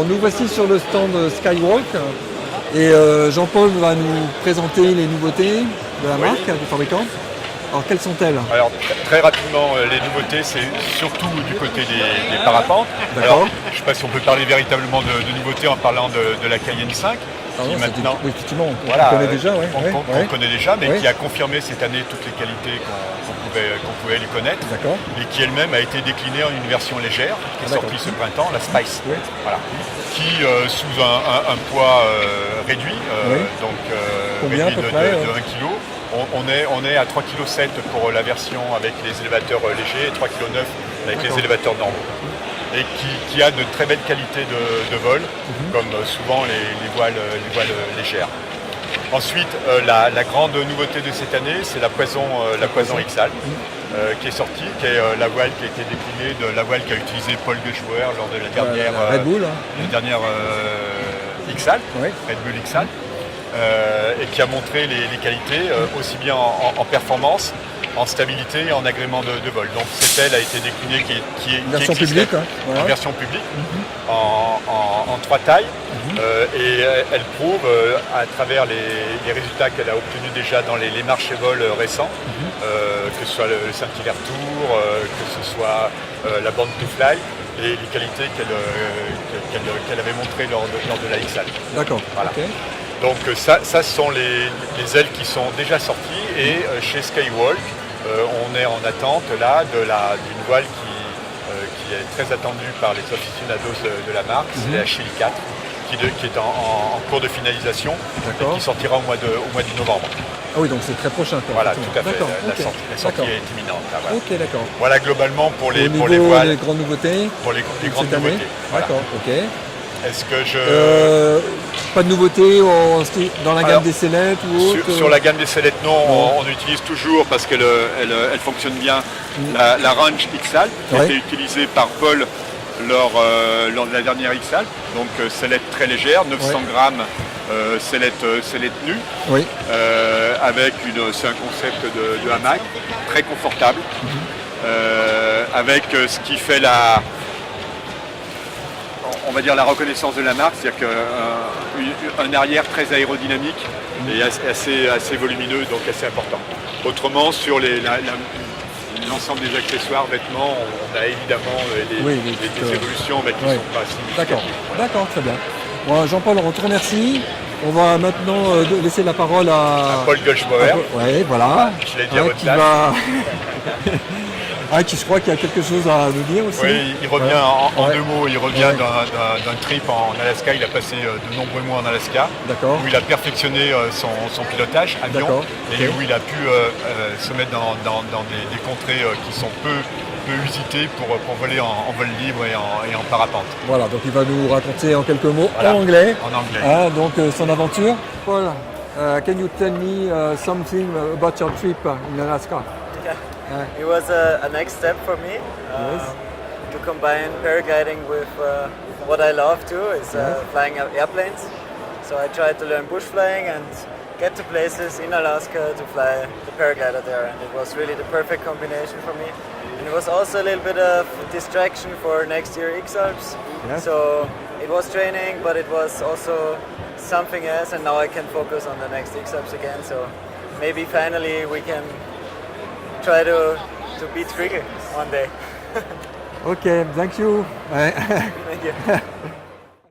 Alors nous voici sur le stand Skywalk et Jean-Paul va nous présenter les nouveautés de la marque, du fabricant. Alors quelles sont-elles? Alors très rapidement, les nouveautés c'est surtout du côté des parapentes. D'accord. Je ne sais pas si on peut parler véritablement de nouveautés en parlant de la Cayenne 5. Pardon, Qui maintenant, oui, effectivement, on voilà, connaît déjà, on connaît déjà, mais Oui. qui a confirmé cette année toutes les qualités qu'on pouvait lui connaître, D'accord. et qui elle-même a été déclinée en une version légère, qui est sortie ce printemps, la Spice, Oui. voilà, qui sous un poids réduit, Oui. donc Combien, réduit à peu près, de 1 kg. On est à 3,7 kg pour la version avec les élévateurs légers et 3,9 kg avec les élévateurs normaux. Et qui a de très belles qualités de vol, comme souvent les voiles légères. Ensuite, la grande nouveauté de cette année, c'est la Poison XAL, qui est sortie, qui est la voile qui a été déclinée de la voile qu'a utilisée Paul Geschbauer lors de la dernière, Red Bull, la dernière XAL, Oui. Red Bull XAL, et qui a montré les qualités aussi bien en performance, en stabilité et en agrément de vol. Donc cette aile a été déclinée qui version existait publique, voilà. en version publique, en 3 tailles, et elle prouve à travers les résultats qu'elle a obtenus déjà dans les marchés vol récents, que ce soit le Saint-Hilaire Tour, que ce soit la Born to Fly, et les qualités qu'elle avait montrées lors de la XAL. D'accord. Voilà. Okay. Donc ça ce sont les ailes qui sont déjà sorties, et chez Skywalk, on est en attente là d'une voile qui est très attendue par les aficionados de la marque, c'est la Chili 4, qui est en cours de finalisation et qui sortira au mois de novembre. Ah oui, donc c'est très prochain. Voilà, tout à fait. La sortie D'accord. est imminente. Là, voilà. Ok, d'accord. Voilà globalement pour les voiles. les grandes nouveautés. Pour les grandes cette année. nouveautés. Voilà. D'accord, ok. Est-ce que pas de nouveautés dans la gamme des sellettes ou autre? Sur la gamme des sellettes, non. On utilise toujours, parce qu'elle fonctionne bien, la Range XAL, qui a été utilisée par Paul lors de la dernière XAL. Donc sellette très légère, 900 grammes, sellette nue, c'est un concept de hamac, très confortable, avec ce qui fait on va dire la reconnaissance de la marque, c'est-à-dire qu'un arrière très aérodynamique et assez volumineux, donc assez important. Autrement, sur l'ensemble des accessoires, vêtements, on a évidemment des évolutions, mais qui ne sont pas significatives. D'accord, très bien. Bon, Jean-Paul, on te remercie. On va maintenant laisser la parole à Paul Geschbauer. Oui, voilà. Je l'ai dit à votre place. Qui je crois qu'il y a quelque chose à nous dire aussi. Oui, il revient en 2 mots, il revient d'un trip en Alaska, il a passé de nombreux mois en Alaska, où il a perfectionné son pilotage avion, et où il a pu se mettre dans des contrées qui sont peu usitées pour voler en vol libre et en parapente. Voilà, donc il va nous raconter en quelques mots en anglais. En anglais. Donc son aventure. Paul, can you tell me something about your trip in Alaska? It was a next step for me to combine paragliding with what I love too, is flying airplanes. So I tried to learn bush flying and get to places in Alaska to fly the paraglider there, and it was really the perfect combination for me. And it was also a little bit of distraction for next year X-Alps. So it was training, but it was also something else, and now I can focus on the next X-Alps again. So maybe finally we can try to beat Krieger one day. Okay, thank you. Thank you.